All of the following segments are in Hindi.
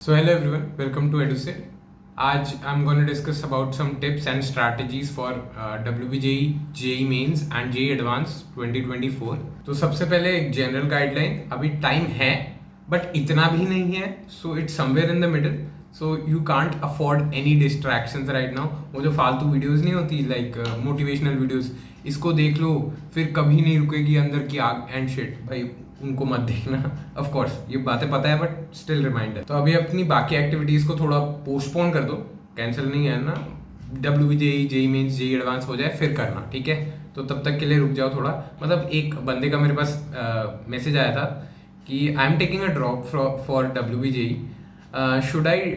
So hello everyone, welcome to EduSay. आज I'm going to discuss about some tips and strategies for WBJE, JEE Mains and JEE Advanced 2024. तो सबसे पहले एक जनरल गाइडलाइन, अभी टाइम है बट इतना भी नहीं है, so it's somewhere in the middle. So you can't afford any distractions right now. वो जो फालतू वीडियोस नहीं होती लाइक मोटिवेशनल वीडियोस, इसको देख लो फिर कभी नहीं रुकेगी अंदर की आग एंड शिट. भाई उनको मत देखना. ऑफ कोर्स ये बातें पता है बट स्टिल रिमाइंडर. तो अभी अपनी बाकी एक्टिविटीज को थोड़ा पोस्टपोन कर दो, कैंसिल नहीं है ना. WBJE, JEE mains, JEE advance हो जाए फिर करना, ठीक है. तो तब तक के लिए रुक जाओ थोड़ा. मतलब एक बंदे का मेरे पास मैसेज आया था कि I am taking a drop for WBJE, should I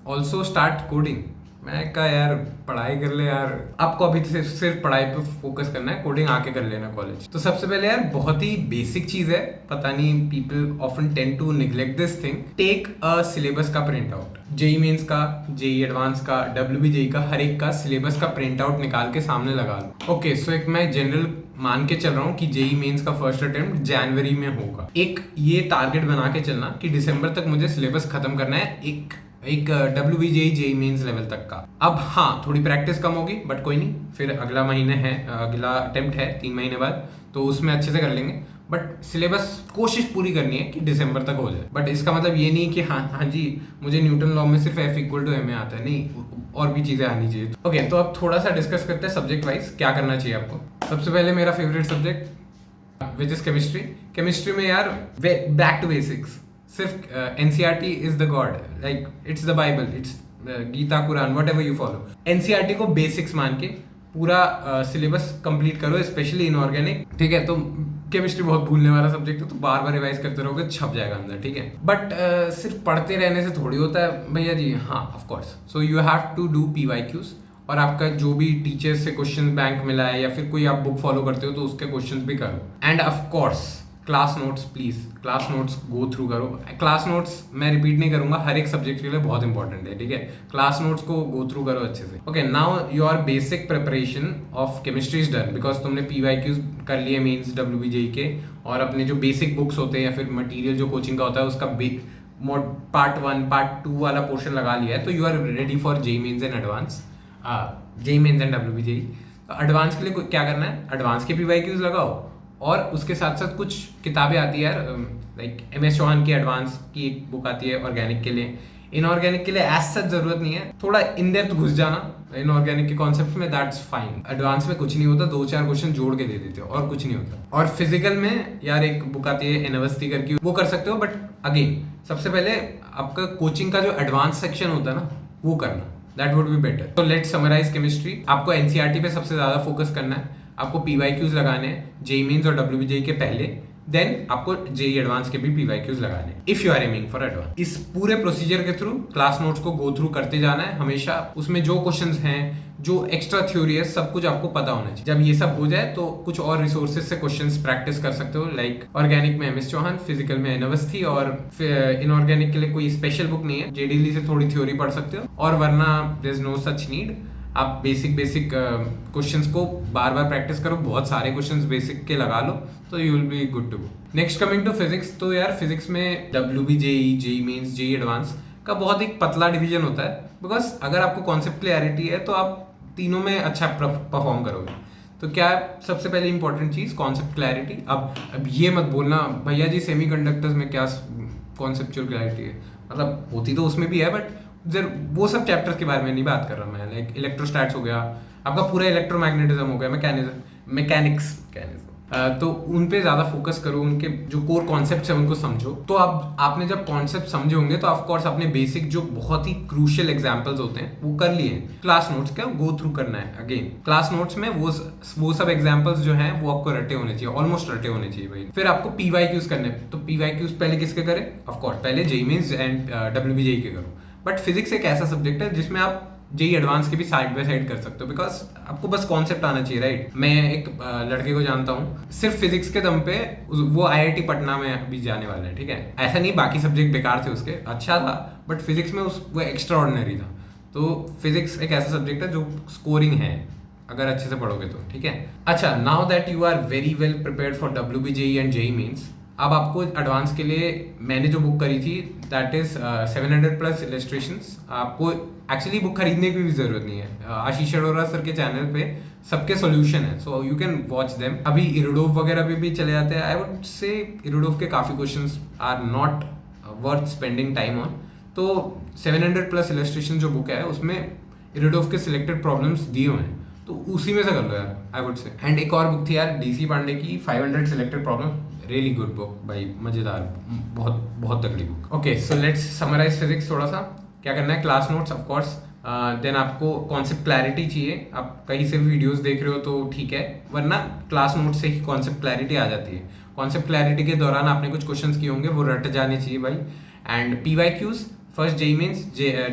also start coding. मैं कहा यार पढ़ाई कर ले यार, आपको अभी सिर्फ पढ़ाई पे फोकस करना है, कोडिंग आके कर लेना कॉलेज. तो सबसे पहले यार बहुत ही बेसिक चीज है, पता नहीं people often tend to neglect this thing. Take a syllabus का प्रिंट आउट. JEE मेंस का, JEE एडवांस का, WBJE का, हर एक का सिलेबस का प्रिंट आउट निकाल के सामने लगा लो. ओके, सो एक मैं जनरल मान के चल रहा हूँ कि JEE मेंस का फर्स्ट अटेम्प्ट जनवरी में होगा. एक ये टारगेट बना के चलना कि दिसंबर तक मुझे सिलेबस खत्म करना है एक WBJE, JEE मेंस लेवल तक का. अब हाँ, थोड़ी प्रैक्टिस कम होगी बट कोई नहीं, फिर अगला महीने है, अगला अटेम्प्ट है 3 महीने बाद, तो उसमें अच्छे से कर लेंगे. बट सिलेबस कोशिश पूरी करनी है कि दिसंबर तक हो जाए. बट इसका मतलब ये नहीं कि हाँ जी मुझे न्यूटन लॉ में सिर्फ F=ma आता है, नहीं, और भी चीजें आनी चाहिए. ओके, तो अब थोड़ा सा डिस्कस करते हैं सब्जेक्ट वाइज क्या करना चाहिए आपको. सबसे पहले मेरा favourite subject which is chemistry. Chemistry में यार बैक टू बेसिक्स. सिर्फ NCERT is the god, like it's the Bible, it's Gita, Quran, whatever you follow. NCERT को बेसिक्स मान के पूरा सिलेबस कंप्लीट करो, स्पेशली इनऑर्गेनिक. ठीक है, तो केमिस्ट्री बहुत भूलने वाला सब्जेक्ट है, तो बार बार रिवाइज करते रहोगे, छप जाएगा अंदर. ठीक है, बट सिर्फ पढ़ते रहने से थोड़ी होता है भैया जी. हाँ of course, so you have to do PYQs, और आपका जो भी टीचर्स से क्वेश्चन बैंक मिला है या फिर कोई आप बुक फॉलो करते हो तो उसके क्वेश्चन भी करो. And of course class notes, please class notes go through करो. क्लास नोट्स मैं रिपीट नहीं करूंगा, हर एक सब्जेक्ट के लिए बहुत इंपॉर्टेंट है. ठीक है, क्लास नोट्स को गो थ्रू करो अच्छे से. Okay, now your basic preparation of chemistry is done, because तुमने PYQs कर लिए मेंस WBJE के, और अपने जो बेसिक बुक्स होते हैं या फिर मटीरियल जो कोचिंग का होता है उसका पार्ट 1 पार्ट 2 वाला पोर्शन लगा लिया है. तो you are ready for JEE mains and advance, JEE mains and WBJE. Advance के लिए क्या करना है, एडवांस के PYQs लगाओ, और उसके साथ साथ कुछ किताबें आती है यार, लाइक MS चौहान की एडवांस की एक बुक आती है ऑर्गेनिक के लिए. इनऑर्गेनिक के लिए एज सच जरूरत नहीं है, थोड़ा इन डेप्थ घुस जाना इनऑर्गेनिक के कॉन्सेप्ट में, दैट्स फाइन. एडवांस में कुछ नहीं होता, 2-4 क्वेश्चन जोड़ के दे देते हो और कुछ नहीं होता. और फिजिकल में यार एक बुक आती है एनवस्थी करके, वो कर सकते हो. बट अगेन सबसे पहले आपका कोचिंग का जो एडवांस सेक्शन होता है ना, वो करना, दैट वुड बी बेटर. तो लेट्स समराइज केमिस्ट्री. आपको NCERT पे सबसे ज्यादा फोकस करना है, आपको PYQs लगाने हैं JEE मेंस और WBJE के पहले, देन आपको JEE एडवांस के भी PYQs लगाने हैं if you are aiming for advance. इस पूरे प्रोसीजर के थ्रू क्लास नोट्स को गो थ्रू करते जाना है हमेशा. उसमें जो क्वेश्चंस हैं, जो एक्स्ट्रा थ्योरी है, सब कुछ आपको पता होना चाहिए. जब ये सब हो जाए तो कुछ और रिसोर्सेज से क्वेश्चंस प्रैक्टिस कर सकते हो, लाइक ऑर्गेनिक में MS चौहान, फिजिकल में एनवस्थी, और इनऑर्गेनिक के लिए कोई स्पेशल बुक नहीं है, JDL से थोड़ी थ्योरी पढ़ सकते हो. और वरना there is no such need. आप बेसिक क्वेश्चंस को बार बार प्रैक्टिस करो, बहुत सारे क्वेश्चंस बेसिक के लगा लो, तो you will be good to go. Next coming to physics. तो यार फिजिक्स में WBJE, JEE mains, JEE advance का बहुत एक पतला डिवीजन होता है, बिकॉज अगर आपको कॉन्सेप्ट क्लैरिटी है तो आप तीनों में अच्छा परफॉर्म करोगे. तो क्या सबसे पहले इंपॉर्टेंट चीज कॉन्सेप्ट क्लैरिटी. अब ये मत बोलना भैया जी सेमीकंडक्टर्स में क्या कॉन्सेप्चुअल क्लैरिटी है, मतलब होती तो उसमें भी है, बट वो सब चैप्टर्स के बारे में नहीं बात कर रहा मैं. लाइक इलेक्ट्रोस्टैट्स हो गया, आपका पूरा इलेक्ट्रोमैग्नेटिज्म हो गया, मैकेनिक्स, तो उन पे ज्यादा फोकस करो, उनके जो कोर कॉन्सेप्ट्स हैं उनको समझो. तो अब आपने जब कॉन्सेप्ट समझे होंगे तो ऑफ कोर्स आपने बेसिक जो बहुत ही क्रूशियल एग्जांपल्स होते हैं वो कर लिए. क्लास नोट्स का गो थ्रू करना है. अगेन क्लास नोट्स में वो सब एग्जांपल्स जो हैं वो आपको रटे होने चाहिए, ऑलमोस्ट रटे होने चाहिए भाई. फिर आपको PYQs करने हैं. तो PYQs पहले किसके करें, ऑफ कोर्स पहले JEE मेंस एंड WBJE के करो. बट फिजिक्स एक ऐसा सब्जेक्ट है जिसमें आप JEE एडवांस के भी साइड बाय साइड कर सकते हो, बिकॉज आपको बस कॉन्सेप्ट आना चाहिए, राइट. मैं एक लड़के को जानता हूँ, सिर्फ फिजिक्स के दम पे वो IIT पटना में अभी जाने वाला है. ठीक है, ऐसा नहीं बाकी सब्जेक्ट बेकार थे उसके, अच्छा था, बट फिजिक्स में वो एक्स्ट्रा ऑर्डिनरी था. तो फिजिक्स एक ऐसा सब्जेक्ट है जो स्कोरिंग है अगर अच्छे से पढ़ोगे तो. ठीक है, अच्छा, now that you are very well prepared for WBJE and JEE mains, अब आपको एडवांस के लिए मैंने जो बुक करी थी दैट इज 700 प्लस इलस्ट्रेशंस। आपको एक्चुअली बुक खरीदने की भी जरूरत नहीं है, आशीष अरोरा सर के चैनल पे सबके सॉल्यूशन है, so you can watch them. अभी इरोडोव वगैरह पे भी चले जाते हैं। आई वुड से इरोडोव के काफ़ी questions are not worth spending time on. तो 700 प्लस इलस्ट्रेशन जो बुक है उसमें इरोडोव के सिलेक्टेड प्रॉब्लम्स दिए हुए हैं, तो उसी में से कर लो यार, आई वुड से। एंड एक और बुक थी यार डीसी पांडे की 500 selected problem, really good book भाई, मजेदार, बहुत बहुत तगड़ी book. Okay, so let's summarise physics थोड़ा सा। क्या करना है, class notes of course, then आपको कॉन्सेप्ट क्लैरिटी चाहिए। आप कहीं से भी वीडियोस देख रहे हो तो ठीक है, वरना क्लास नोट से ही कॉन्सेप्ट क्लैरिटी आ जाती है। कॉन्सेप्ट क्लैरिटी के दौरान आपने कुछ क्वेश्चंस किए होंगे, वो रट जाने चाहिए भाई। And PYQs, first JEE Mains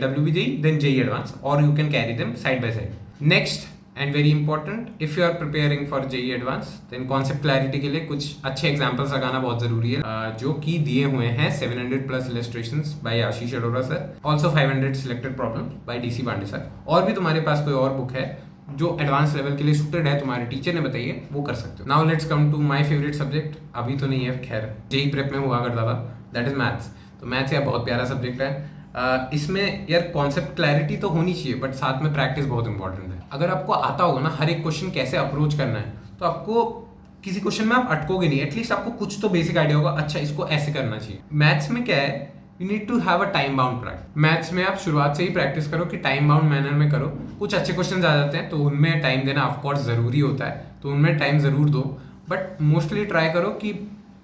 WBJE, then JEE advanced, और you can carry them side by side. Next and very important, if you are preparing for JEE advanced then concept clarity के लिए कुछ अच्छे एग्जांपल्स लगाना बहुत जरूरी है, जो कि दिए हुए हैं 700 plus illustrations by Ashish Arora sir, also 500 selected problems by DC Pandey sir. और भी तुम्हारे पास कोई और बुक है जो एडवांस लेवल के लिए सूटेड है, तुम्हारे टीचर ने बताइए, वो कर सकते हो। Now let's come to my favourite subject, अभी तो नहीं है खैर, जेई प्रेप में हुआ करता था, दैट इज मैथ्स। तो मैथ्स यार बहुत प्यारा सब्जेक्ट है। इसमें यार कॉन्सेप्ट क्लैरिटी तो होनी चाहिए, बट साथ में प्रैक्टिस बहुत इंपॉर्टेंट है। अगर आपको आता होगा ना हर एक क्वेश्चन कैसे अप्रोच करना है, तो आपको किसी क्वेश्चन में आप अटकोगे नहीं, एटलीस्ट आपको कुछ तो बेसिक आइडिया होगा, अच्छा इसको ऐसे करना चाहिए। मैथ्स में क्या है, you need to have a time bound practice. Maths में आप शुरुआत से ही प्रैक्टिस करो कि टाइम बाउंड मैनर में करो। कुछ अच्छे क्वेश्चन आ जाते हैं तो उनमें टाइम देना ऑफकोर्स जरूरी होता है, तो उनमें टाइम जरूर दो, बट मोस्टली ट्राई करो कि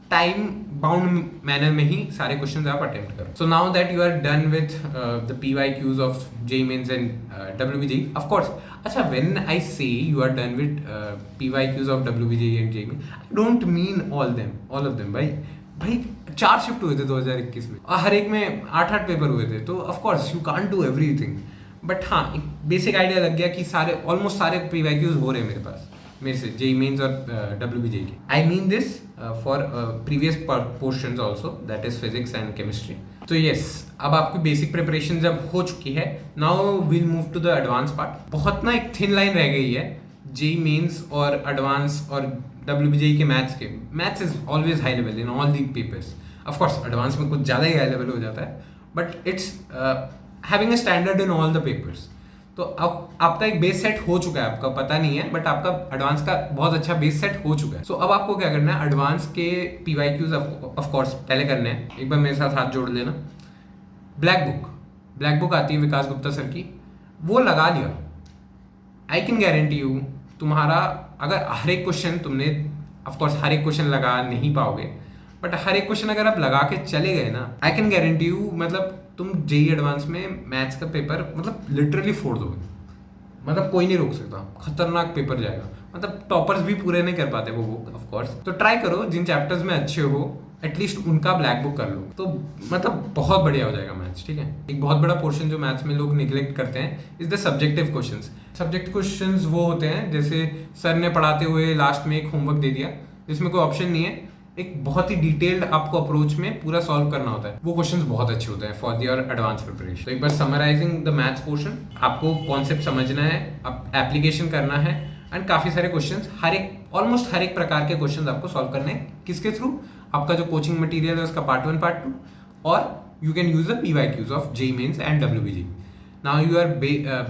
टाइम बाउंड मैनर में ही सारे क्वेश्चन आप अटेम्प्ट करो। So now that you are done with the PYQs of JEE Mains and WBJE, of course. अच्छा, when I say you are done with PYQs of WBJE and JEE Mains, I don't mean all of them भाई 4 शिफ्ट हुए थे 2021 में, और हर एक में 8-8 पेपर हुए थे, तो of course you can't do everything, but हाँ एक बेसिक आइडिया लग गया कि सारे ऑलमोस्ट सारे PYQs हो रहे हैं मेरे से JEE Mains और WBJE के। I mean this for previous portions also, that is physics and chemistry. तो यस, अब आपकी बेसिक प्रिपरेशन जब हो चुकी है, now will move to the advance part. बहुत ना एक थिन लाइन रह गई है JEE Mains और एडवांस और WBJE के मैथ्स के। Maths is always high level in all the papers, of course advance में कुछ ज़्यादा ही हाई लेवल हो जाता है, but it's having a standard in all the papers. तो अब आपका एक बेस सेट हो चुका है, आपका पता नहीं है, बट आपका एडवांस का बहुत अच्छा बेस सेट हो चुका है। सो अब आपको क्या करना है, एडवांस के PYQs ऑफ कोर्स पहले करने हैं। एक बार मेरे साथ हाथ जोड़ लेना। ब्लैक बुक आती है विकास गुप्ता सर की, वो लगा लिया। आई कैन गारंटी यू, तुम्हारा अगर हर एक क्वेश्चन तुमने, ऑफ कोर्स हर एक क्वेश्चन लगा नहीं पाओगे, बट हर एक क्वेश्चन अगर आप लगा के चले गए ना, आई कैन गारंटी यू, मतलब तुम JEE एडवांस में मैथ्स का पेपर मतलब लिटरली फोड़ दोगे, मतलब कोई नहीं रोक सकता, खतरनाक पेपर जाएगा। मतलब टॉपर्स भी पूरे नहीं कर पाते वो बुक, ऑफ कोर्स। तो ट्राई करो जिन चैप्टर्स में अच्छे हो एटलीस्ट उनका ब्लैक बुक कर लो, तो मतलब बहुत बढ़िया हो जाएगा मैथ्स, ठीक है। एक बहुत बड़ा पोर्शन जो मैथ्स में लोग निगलेक्ट करते हैं is the subjective questions. Subjective questions वो होते हैं जैसे सर ने पढ़ाते हुए लास्ट में एक होमवर्क दे दिया जिसमें कोई ऑप्शन नहीं है, एक बहुत ही डिटेल्ड आपको अप्रोच में पूरा सॉल्व करना होता है, वो क्वेश्चंस बहुत अच्छे होते हैं फॉर योर एडवांस प्रिपरेशन। तो एक बार समराइजिंग द मैथ्स पोर्शन, आपको कॉन्सेप्ट समझना है, आप एप्लीकेशन करना है, एंड काफी सारे क्वेश्चंस, ऑलमोस्ट हर एक प्रकार के क्वेश्चंस आपको सॉल्व करने हैं। किसके थ्रू? आपका जो कोचिंग मटेरियल है उसका पार्ट 1 पार्ट 2, और you can use the PYQs of JEE Mains and WBJE। Now your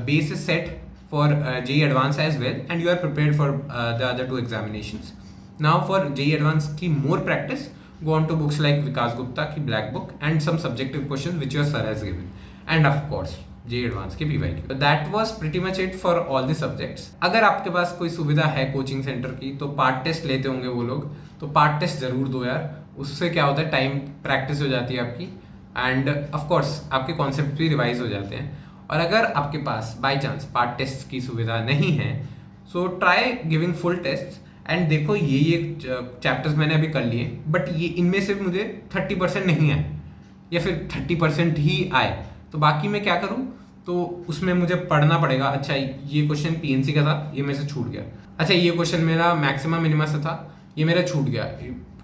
base is set for JEE Advanced as well, and you are prepared for the other 2 examinations. Now for JEE Advanced की more practice, go on to books like Vikas Gupta की Black Book and some subjective questions which your sir has given, and of course JEE Advanced के PYQ। So that was pretty much it for all the subjects। अगर आपके पास कोई सुविधा है कोचिंग सेंटर की, तो पार्ट टेस्ट लेते होंगे वो लोग, तो पार्ट टेस्ट जरूर दो यार, उससे क्या होता है टाइम प्रैक्टिस हो जाती है आपकी, एंड ऑफ कोर्स आपके कॉन्सेप्ट भी रिवाइज हो जाते हैं। और अगर आपके पास बाई चांस पार्ट टेस्ट की सुविधा नहीं है, so try giving full test, and देखो ये चैप्टर्स मैंने अभी कर लिए, बट ये इनमें से मुझे 30% नहीं आए, या फिर 30% ही आए, तो बाकी मैं क्या करूँ, तो उसमें मुझे पढ़ना पड़ेगा। अच्छा ये क्वेश्चन PNC का था, ये मेरे से छूट गया। अच्छा ये क्वेश्चन मेरा मैक्सिमम मिनिमा से था, ये मेरा छूट गया,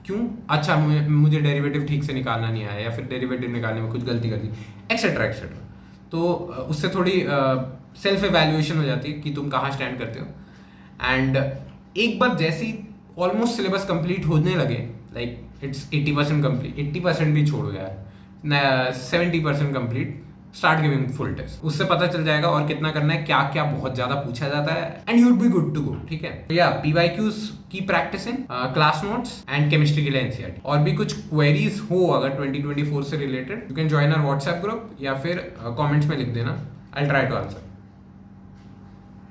क्यों? अच्छा मुझे डेरिवेटिव ठीक से निकालना नहीं आया, या फिर डेरिवेटिव निकालने में कुछ गलती कर दी, एक्सेट्रा एक्सेट्रा। तो उससे थोड़ी सेल्फ एवेल्युएशन हो जाती है कि तुम कहाँ स्टैंड करते हो। एंड एक बार जैसे ही ऑलमोस्ट सिलेबस कंप्लीट होने लगे, लाइक इट्स 80% कंप्लीट, 80% भी छोड़ो यार, 70% complete, start giving full test. उससे पता चल जाएगा और कितना करना है, क्या क्या बहुत ज्यादा पूछा जाता है, and you would be good to go. ठीक है, तो या PYQs की practice in, class notes and chemistry के लिए NCERT। और भी कुछ क्वेरीज हो अगर 2024 से related, you can join our WhatsApp group या फिर कमेंट्स में लिख देना, I will try to answer.